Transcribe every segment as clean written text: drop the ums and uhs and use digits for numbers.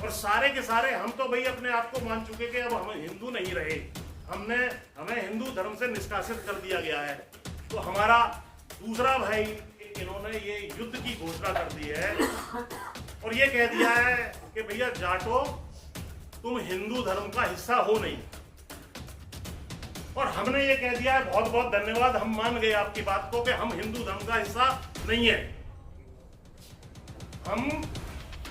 और सारे के सारे हम तो भाई अपने आप को मान चुके कि अब हम हिंदू नहीं रहे, हमें हिंदू धर्म से निष्कासित कर दिया गया है। तो हमारा दूसरा भाई इन्होंने ये युद्ध की घोषणा कर दी है और ये कह दिया है कि भैया जाटो तुम हिंदू धर्म का हिस्सा हो नहीं। और हमने ये कह दिया है बहुत बहुत धन्यवाद, हम मान गए आपकी बात को कि हम हिंदू धर्म का हिस्सा नहीं है। हम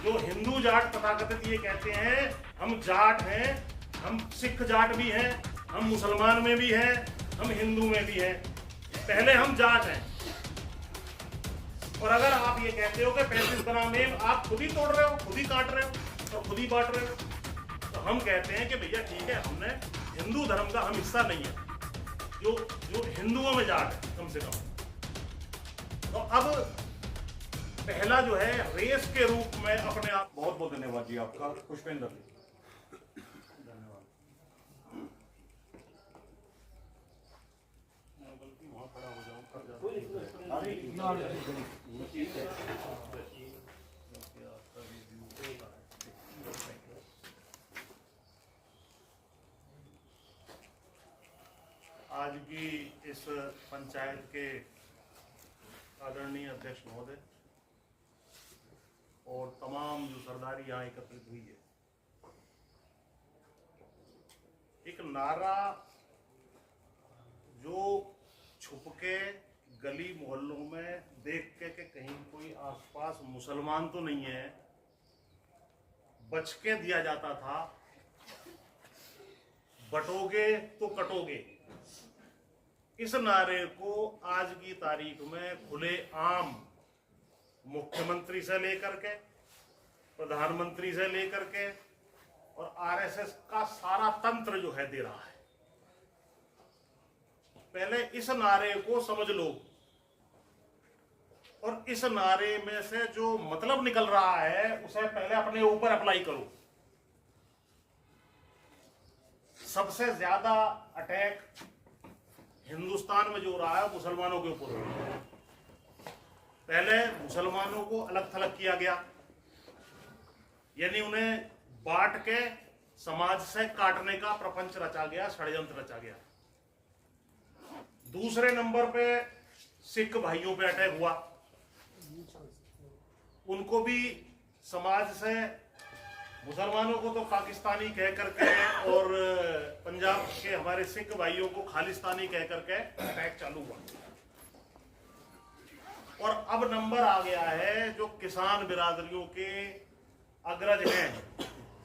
जो हिंदू जाट तथाकथित ये कहते हैं हम जाट हैं, हम सिख जाट भी हैं, हम मुसलमान में भी हैं, हम हिंदू में भी हैं। पहले हम जाट हैं। और अगर आप ये कहते हो कि 35 ग्राम आप खुद ही तोड़ रहे हो, खुद ही काट रहे हो और खुद ही बांट रहे हो, तो हम कहते हैं कि भैया ठीक है, हमने हिंदू धर्म का हम हिस्सा नहीं है, जो हिंदुओं में जाट है कम से कम। तो अब पहला जो है रेस के रूप में अपने आप। बहुत बहुत धन्यवाद जी आपका। पुष्पेंद्र जी। आज की इस पंचायत के आदरणीय अध्यक्ष महोदय और तमाम जो सरदारी यहाँ एकत्रित हुई है, एक नारा जो छुप के गली मोहल्लों में देख के कि कहीं कोई आसपास मुसलमान तो नहीं है, बच के दिया जाता था, बटोगे तो कटोगे। इस नारे को आज की तारीख में खुले आम मुख्यमंत्री से लेकर के प्रधानमंत्री से लेकर के और आरएसएस का सारा तंत्र जो है दे रहा है। पहले इस नारे को समझ लो और इस नारे में से जो मतलब निकल रहा है उसे पहले अपने ऊपर अप्लाई करो। सबसे ज्यादा अटैक हिंदुस्तान में जो हो रहा है मुसलमानों के ऊपर। पहले मुसलमानों को अलग थलग किया गया, यानी उन्हें बांट के समाज से काटने का प्रपंच रचा गया, षड्यंत्र रचा गया। दूसरे नंबर पे सिख भाइयों पे अटैक हुआ, उनको भी समाज से, मुसलमानों को तो पाकिस्तानी कह करके और पंजाब के हमारे सिख भाइयों को खालिस्तानी कह करके अटैक चालू हुआ। और अब नंबर आ गया है जो किसान बिरादरियों के अग्रज हैं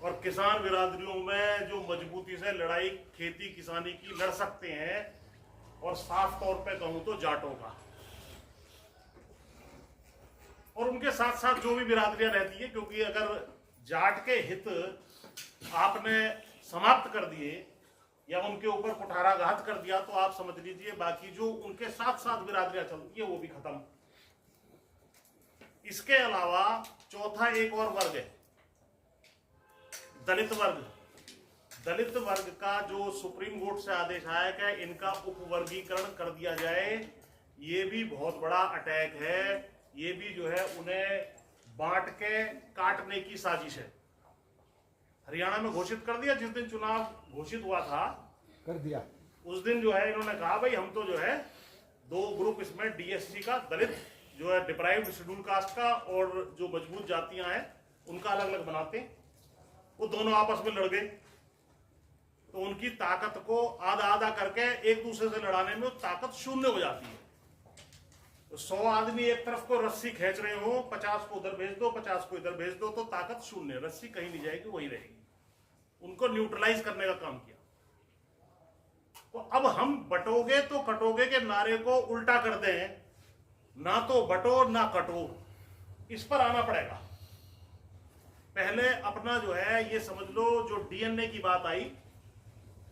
और किसान बिरादरियों में जो मजबूती से लड़ाई खेती किसानी की लड़ सकते हैं, और साफ तौर पे कहूं तो जाटों का। और उनके साथ साथ जो भी बिरादरियां रहती है, क्योंकि अगर जाट के हित आपने समाप्त कर दिए या उनके ऊपर कुठाराघात कर दिया तो आप समझ लीजिए बाकी जो उनके साथ साथ बिरादरियां चलती है वो भी खत्म। इसके अलावा चौथा एक और वर्ग है, दलित वर्ग। दलित वर्ग का जो सुप्रीम कोर्ट से आदेश आया कि इनका उपवर्गीकरण कर दिया जाए, ये भी बहुत बड़ा अटैक है। ये भी जो है उन्हें बांट के काटने की साजिश है। हरियाणा में घोषित कर दिया, जिस दिन चुनाव घोषित हुआ था कर दिया, उस दिन जो है इन्होंने कहा भाई हम तो जो है दो ग्रुप इसमें डीएससी का, दलित जो है डिप्राइव्ड शेड्यूल कास्ट का, और जो मजबूत जातियां हैं उनका अलग अलग बनाते हैं। वो दोनों आपस में लड़ गए तो उनकी ताकत को आधा आधा करके एक दूसरे से लड़ाने में ताकत शून्य हो जाती है। तो 100 आदमी एक तरफ को रस्सी खींच रहे हो, 50 को उधर भेज दो, 50 को इधर भेज दो, तो ताकत शून्य, रस्सी कहीं नहीं जाएगी, वही रहेगी। उनको न्यूट्रलाइज करने का काम किया। तो अब हम बटोगे तो कटोगे के नारे को उल्टा करते हैं, ना तो बटो ना कटो, इस पर आना पड़ेगा। पहले अपना जो है ये समझ लो, जो डीएनए की बात आई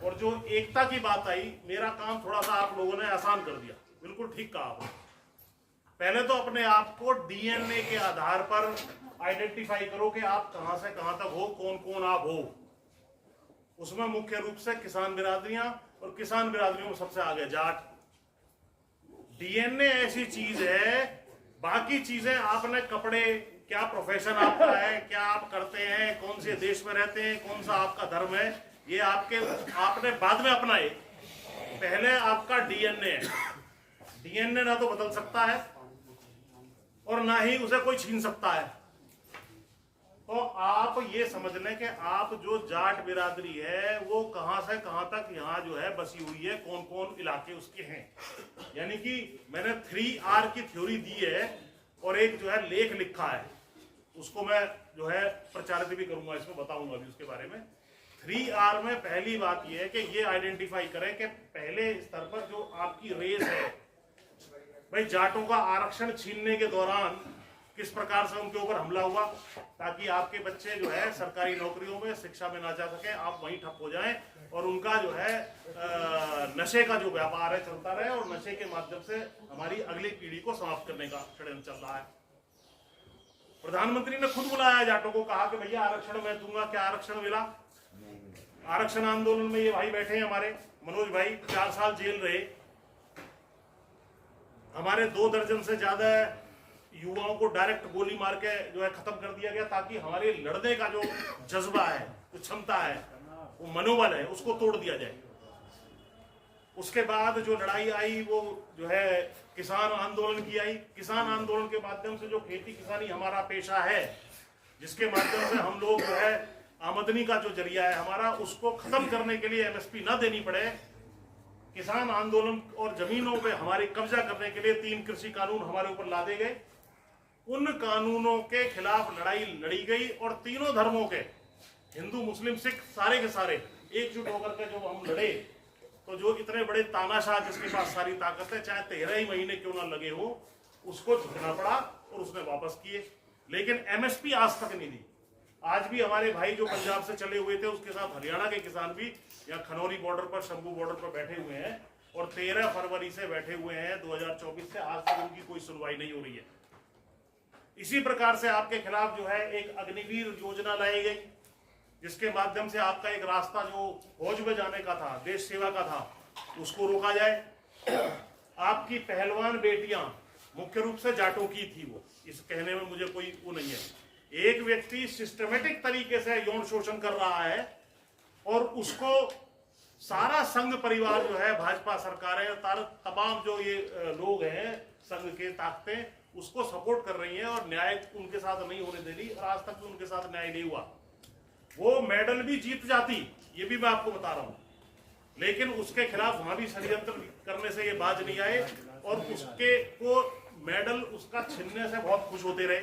और जो एकता की बात आई, मेरा काम थोड़ा सा आप लोगों ने आसान कर दिया। बिल्कुल ठीक कहा आपने। पहले तो अपने आप को डीएनए के आधार पर आइडेंटिफाई करो कि आप कहां से कहां तक हो, कौन कौन आप हो। उसमें मुख्य रूप से किसान बिरादरियां, और किसान बिरादरियों में सबसे आगे जाट। डीएनए ऐसी चीज है, बाकी चीजें आपने कपड़े क्या प्रोफेशन आपका है, क्या आप करते हैं, कौन से देश में रहते हैं, कौन सा आपका धर्म है, ये आपने बाद में अपनाए। पहले आपका डीएनए है। डीएनए ना तो बदल सकता है और ना ही उसे कोई छीन सकता है। तो आप ये समझ लें कि आप जो जाट बिरादरी है वो कहां से कहां तक यहाँ जो है बसी हुई है, कौन कौन इलाके उसके हैं। यानी कि मैंने 3R की थ्योरी दी है और एक जो है लेख लिखा है, उसको मैं जो है प्रचारित भी करूंगा, इसमें बताऊंगा भी उसके बारे में। 3R में पहली बात यह है कि ये आइडेंटिफाई करें कि पहले स्तर पर जो आपकी रेस है, भाई जाटों का आरक्षण छीनने के दौरान किस प्रकार से उनके ऊपर हमला हुआ, ताकि आपके बच्चे जो है सरकारी नौकरियों में शिक्षा में ना जा सके, आप वहीं ठप हो जाएं और उनका जो है नशे का जो व्यापार है चलता रहे और नशे के माध्यम से हमारी अगली पीढ़ी को समाप्त करने का षड्यंत्र चल रहा है। प्रधानमंत्री ने खुद बुलाया जाटों को, कहा कि भैया आरक्षण मैं दूंगा। क्या आरक्षण मिला? आरक्षण आंदोलन में ये भाई बैठे हैं हमारे मनोज भाई, 4 साल जेल रहे। हमारे 2 दर्जन से ज्यादा युवाओं को डायरेक्ट गोली मार के जो है खत्म कर दिया गया, ताकि हमारे लड़ने का जो जज्बा है, जो क्षमता है, वो मनोबल है, उसको तोड़ दिया जाए। उसके बाद जो लड़ाई आई वो जो है किसान आंदोलन की आई। किसान आंदोलन के माध्यम से जो खेती किसानी हमारा पेशा है, जिसके माध्यम से हम लोग जो है आमदनी का जो जरिया है हमारा, उसको खत्म करने के लिए एमएसपी ना देनी पड़े, किसान आंदोलन और जमीनों पे हमारे कब्जा करने के लिए 3 कृषि कानून हमारे ऊपर लादे गए। उन कानूनों के खिलाफ लड़ाई लड़ी गई और तीनों धर्मों के, हिंदू मुस्लिम सिख, सारे के सारे एकजुट होकर के जो हम लड़े, तो जो इतने बड़े तानाशाह जिसके पास सारी ताकत है, चाहे 13 ही महीने क्यों ना लगे हो, उसको झुकना पड़ा और उसने वापस किए। लेकिन एमएसपी आज तक नहीं दी। आज भी हमारे भाई जो पंजाब से चले हुए थे, उसके साथ हरियाणा के किसान भी यहाँ खनौरी बॉर्डर पर, शंभू बॉर्डर पर बैठे हुए हैं और 13 फरवरी से बैठे हुए हैं 2024 से, आज तक उनकी कोई सुनवाई नहीं हो रही है। इसी प्रकार से आपके खिलाफ जो है एक अग्निवीर योजना लाई गई, जिसके माध्यम से आपका एक रास्ता जो फौज में जाने का था, देश सेवा का था, उसको रोका जाए। आपकी पहलवान बेटियां मुख्य रूप से जाटों की थी, वो इस कहने में मुझे कोई वो नहीं है। एक व्यक्ति सिस्टमेटिक तरीके से यौन शोषण कर रहा है और उसको सारा संघ परिवार जो है, भाजपा सरकारें, तमाम जो ये लोग हैं संघ के ताकतें, उसको सपोर्ट कर रही हैं और न्याय उनके साथ नहीं होने दे रही, और आज तक भी उनके साथ न्याय नहीं हुआ। वो मेडल भी जीत जाती, ये भी मैं आपको बता रहा हूं, लेकिन उसके खिलाफ वहां भी षड्यंत्र करने से ये बाज नहीं आए और उसके को मेडल उसका छीनने से बहुत खुश होते रहे।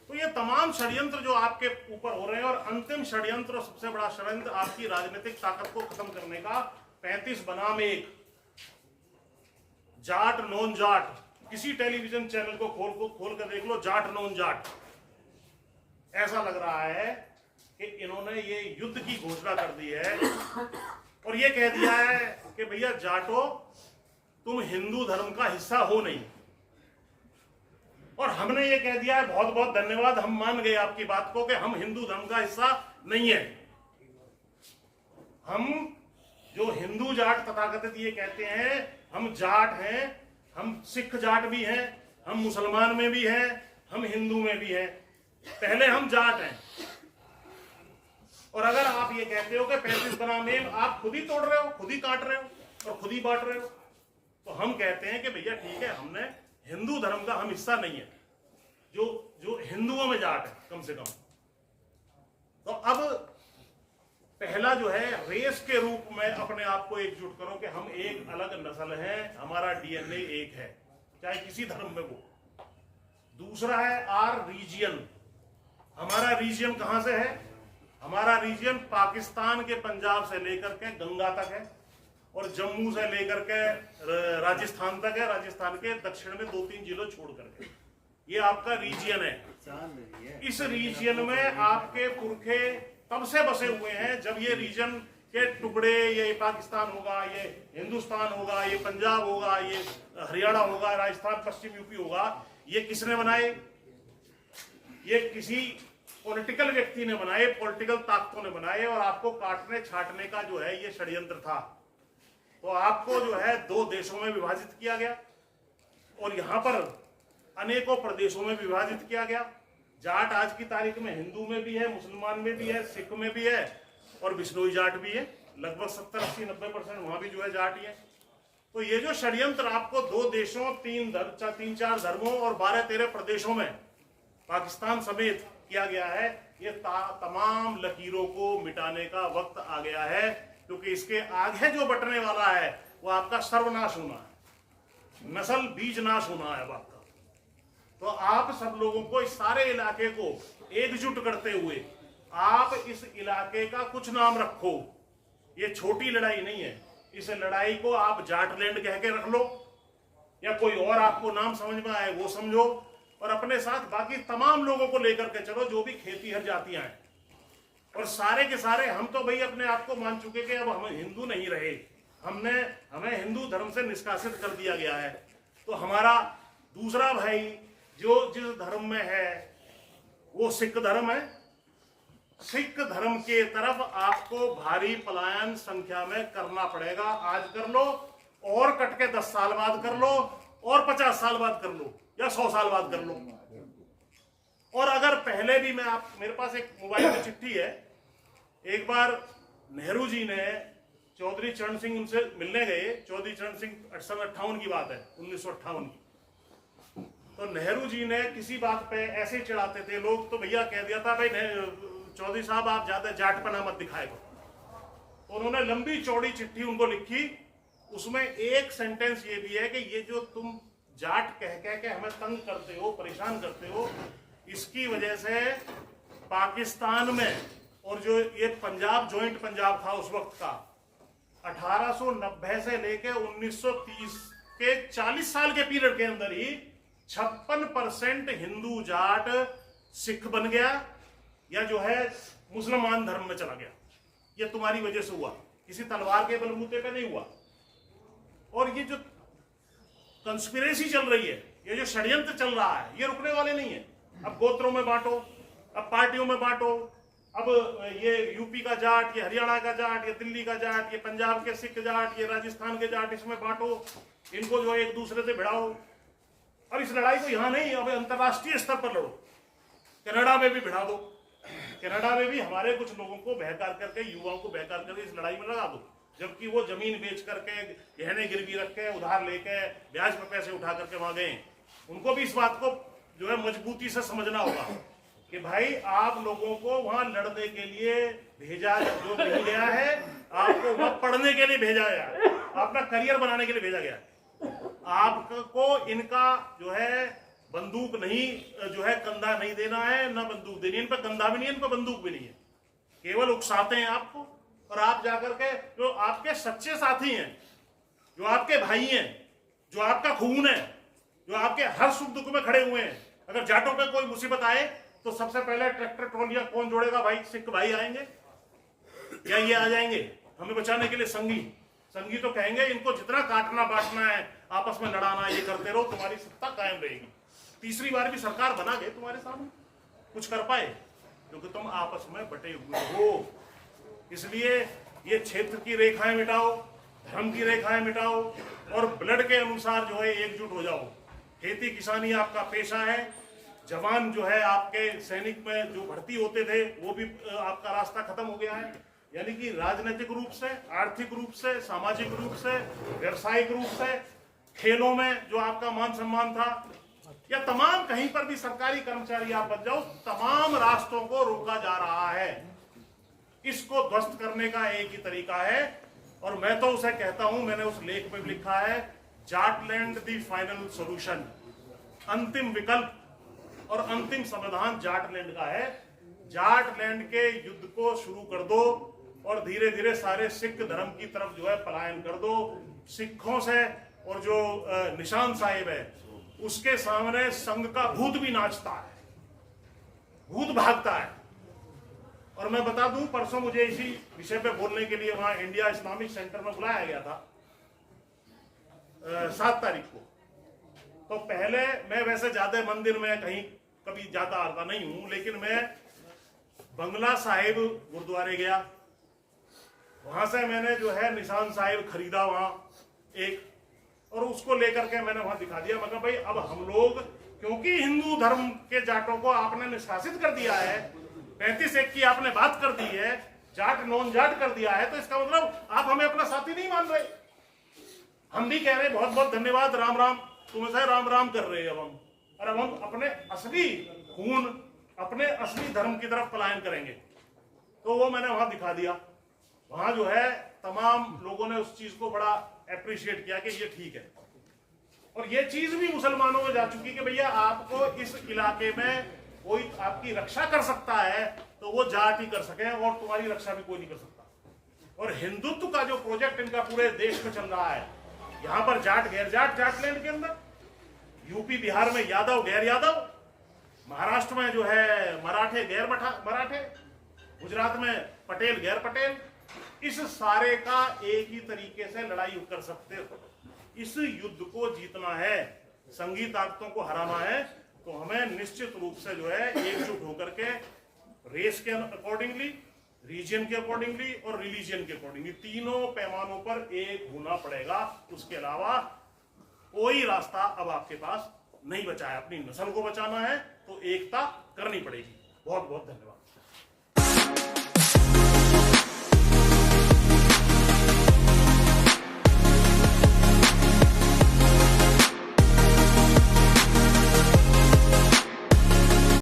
तो ये तमाम षड्यंत्र जो आपके ऊपर हो रहे हैं, और अंतिम षड्यंत्र और सबसे बड़ा षड्यंत्र आपकी राजनीतिक ताकत को खत्म करने का, 35 बनाम 1, जाट नॉन जाट, किसी टेलीविजन चैनल को खोल कर देख लो, जाट नॉन जाट। ऐसा लग रहा है कि इन्होंने ये युद्ध की घोषणा कर दी है और ये कह दिया है कि भैया जाटो, तुम हिंदू धर्म का हिस्सा हो नहीं। और हमने ये कह दिया है, बहुत बहुत धन्यवाद, हम मान गए आपकी बात को कि हम हिंदू धर्म का हिस्सा नहीं है। हम जो हिंदू जाट तथाकथित ये कहते हैं हम जाट हैं, हम सिख जाट भी हैं, हम मुसलमान में भी हैं, हम हिंदू में भी हैं, पहले हम जाट हैं। और अगर आप ये कहते हो कि 35 बनाम 1 आप खुद ही तोड़ रहे हो, खुद ही काट रहे हो और खुद ही बांट रहे हो, तो हम कहते हैं कि भैया ठीक है, हमने हिंदू धर्म का हम हिस्सा नहीं है, जो हिंदुओं में जाट है कम से कम। तो अब पहला जो है, रेस के रूप में अपने आप को एकजुट करो कि हम एक अलग नस्ल है, हमारा डीएनए एक है, चाहे किसी धर्म में वो। दूसरा है आर रीजियन। हमारा रीजियन कहां से है? हमारा रीजियन पाकिस्तान के पंजाब से लेकर के गंगा तक है और जम्मू से लेकर के राजस्थान तक है, राजस्थान के दक्षिण में 2-3 जिलों छोड़ करके, ये आपका रीजियन है। इस रीजियन में आपके पुरखे तब से बसे हुए हैं जब ये रीजन के टुकड़े, ये पाकिस्तान होगा, ये हिंदुस्तान होगा, ये पंजाब होगा, ये हरियाणा होगा, राजस्थान, पश्चिम यूपी होगा, ये किसने बनाए? ये किसी पॉलिटिकल व्यक्ति ने बनाए, पॉलिटिकल ताकतों ने बनाए, और आपको काटने छाटने का जो है ये षड्यंत्र था। तो आपको जो है 2 देशों में विभाजित किया गया और यहां पर अनेकों प्रदेशों में विभाजित किया गया। जाट आज की तारीख में हिंदू में भी है, मुसलमान में भी है, सिख में भी है और बिश्नोई जाट भी है। लगभग 70-80-90% वहां भी जो है जाट ही है। तो ये जो षड्यंत्र आपको 2 देशों, 3-4 धर्मों और 12-13 प्रदेशों में पाकिस्तान समेत किया गया है, ये तमाम लकीरों को मिटाने का वक्त आ गया है, क्योंकि इसके आगे जो बटने वाला है वो आपका सर्वनाश होना है, नस्ल बीज नाश होना है आपका। तो आप सब लोगों को इस सारे इलाके को एकजुट करते हुए आप इस इलाके का कुछ नाम रखो। ये छोटी लड़ाई नहीं है, इस लड़ाई को आप जाटलैंड कह के रख लो या कोई और आपको नाम समझ में आए वो समझो, और अपने साथ बाकी तमाम लोगों को लेकर के चलो जो भी खेतीहर जातियां हैं। और सारे के सारे हम तो भाई अपने आप को मान चुके कि अब हम हिंदू नहीं रहे, हमें हिंदू धर्म से निष्कासित कर दिया गया है। तो हमारा दूसरा भाई जो जिस धर्म में है वो सिख धर्म है। सिख धर्म के तरफ आपको भारी पलायन संख्या में करना पड़ेगा। आज कर लो और कट के 10 साल बाद कर लो और 50 साल बाद कर लो या 100 साल बाद कर लो। और अगर पहले भी मेरे पास एक मोबाइल में चिट्ठी है, एक बार नेहरू जी ने चौधरी चरण सिंह उनसे मिलने गए। चौधरी चरण सिंह 58 की बात है, 1958 की। तो नेहरू जी ने किसी बात पे ऐसे चिढ़ाते थे लोग, तो भैया कह दिया था भाई चौधरी साहब आप ज्यादा जाटपना मत दिखाए। तो उन्होंने लंबी चौड़ी चिट्ठी उनको लिखी, उसमें एक सेंटेंस ये भी है कि ये जो तुम जाट कह के हमें तंग करते हो, परेशान करते हो, इसकी वजह से पाकिस्तान में और जो ये पंजाब ज्वाइंट पंजाब था उस वक्त का, 1890 से लेके 1930 के 40 साल के पीरियड के अंदर ही 56% हिंदू जाट सिख बन गया या जो है मुसलमान धर्म में चला गया। ये तुम्हारी वजह से हुआ, किसी तलवार के बलबूते पे नहीं हुआ। और ये जो कंस्पिरेसी चल रही है, ये जो षड्यंत्र चल रहा है, ये रुकने वाले नहीं है। अब गोत्रों में बांटो, अब पार्टियों में बांटो, अब ये यूपी का जाट, ये हरियाणा का जाट, ये दिल्ली का जाट, ये पंजाब के सिख जाट, ये राजस्थान के जाट, इसमें बांटो, इनको जो एक दूसरे से भिड़ाओ। और इस लड़ाई को यहां नहीं, अब अंतरराष्ट्रीय स्तर पर लड़ो। कनाडा में भी भिड़ा दो, कनाडा में भी हमारे कुछ लोगों को बहकार करके, युवाओं को बहकार करके इस लड़ाई में लगा दो, जबकि वो जमीन बेच करके, गहने गिरवी रख के, उधार लेके, ब्याज पर पैसे उठा करके वहां गए। उनको भी इस बात को जो है मजबूती से समझना होगा कि भाई आप लोगों को वहां लड़ने के लिए भेजा जो नहीं गया है, आपको वहां पढ़ने के लिए भेजा गया है, अपना करियर बनाने के लिए भेजा गया है। आपको इनका जो है बंदूक नहीं, जो है कंधा नहीं देना है, ना बंदूक देनी है। इन पर कंधा भी नहीं है, इन पर बंदूक भी नहीं है, केवल उकसाते हैं आपको। और आप जाकर के जो आपके सच्चे साथी हैं, जो आपके भाई हैं, जो आपका खून है, जो आपके हर सुख दुख में खड़े हुए हैं, अगर जाटों पे कोई मुसीबत आए तो सबसे पहले ट्रैक्टर ट्रॉलियां कौन जोड़ेगा? भाई सिख भाई आएंगे या ये आ जाएंगे हमें बचाने के लिए? संगी तो कहेंगे इनको जितना काटना बांटना है, आपस में लड़ाना, ये करते रहो, तुम्हारी सत्ता कायम रहेगी। तीसरी बार भी सरकार बना गए तुम्हारे सामने, कुछ कर पाए? क्योंकि तुम आपस में बटे हुए हो। इसलिए ये क्षेत्र की रेखाएं मिटाओ, धर्म की रेखाएं मिटाओ और ब्लड के अनुसार जो है एकजुट हो जाओ। खेती किसानी आपका पेशा है, जवान जो है आपके सैनिक में जो भर्ती होते थे वो भी आपका रास्ता खत्म हो गया है। यानी कि राजनीतिक रूप से, आर्थिक रूप से, सामाजिक रूप से, व्यवसायिक रूप से, खेलों में जो आपका मान सम्मान था, या तमाम कहीं पर भी सरकारी कर्मचारी आप बन जाओ, तमाम रास्तों को रोका जा रहा है। इसको ध्वस्त करने का एक ही तरीका है, और मैं तो उसे कहता हूं, मैंने उस लेख में लिखा है, जाटलैंड द फाइनल सॉल्यूशन। अंतिम विकल्प और अंतिम समाधान जाटलैंड का है। जाटलैंड के युद्ध को शुरू कर दो और धीरे धीरे सारे सिख धर्म की तरफ जो है पलायन कर दो। सिखों से और जो निशान साहिब है उसके सामने संघ का भूत भी नाचता है, भूत भागता है। और मैं बता दूं, परसों मुझे इसी विषय पे बोलने के लिए वहां इंडिया इस्लामिक सेंटर में बुलाया गया था 7 तारीख को। तो पहले मैं वैसे ज्यादा मंदिर में कहीं कभी जाता आता नहीं हूं, लेकिन मैं बंगला साहिब गुरुद्वारे गया, वहां से मैंने जो है निशान साहिब खरीदा वहां एक, और उसको लेकर के मैंने वहां दिखा दिया। मतलब भाई अब हम लोग क्योंकि हिंदू धर्म के जाटों को आपने निष्कासित कर दिया है, 35-1 की आपने बात कर दी है, जाट नॉन जाट कर दिया है, तो इसका मतलब आप हमें अपना साथी नहीं मान रहे। हम भी कह रहे बहुत बहुत धन्यवाद, राम राम, तुम्हें से राम राम कर रहे हैं अब हम, और अब हम अपने असली खून, अपने असली धर्म की तरफ पलायन करेंगे। तो वो मैंने वहां दिखा दिया। वहां जो है तमाम लोगों ने उस चीज को बड़ा अप्रिशिएट किया कि ये ठीक है। और ये चीज भी मुसलमानों में जा चुकी कि भैया आपको इस इलाके में कोई आपकी रक्षा कर सकता है तो वो जाट ही कर सके, और तुम्हारी रक्षा भी कोई नहीं कर सकता। और हिंदुत्व का जो प्रोजेक्ट इनका पूरे देश में चल रहा है, यहां पर जाट गैर जाट, जाटलैंड के अंदर यूपी बिहार में यादव गैर यादव, महाराष्ट्र में जो है मराठे गैर मराठे, गुजरात में पटेल गैर पटेल, इस सारे का एक ही तरीके से लड़ाई कर सकते हो। इस युद्ध को जीतना है, संघी ताकतों को हराना है, तो हमें निश्चित रूप से जो है एकजुट होकर के रेस के अकॉर्डिंगली, रीजन के अकॉर्डिंगली और रिलीजन के अकॉर्डिंगली तीनों पैमानों पर एक होना पड़ेगा। उसके अलावा कोई रास्ता अब आपके पास नहीं बचा है। अपनी नस्ल को बचाना है तो एकता करनी पड़ेगी। बहुत बहुत धन्यवाद।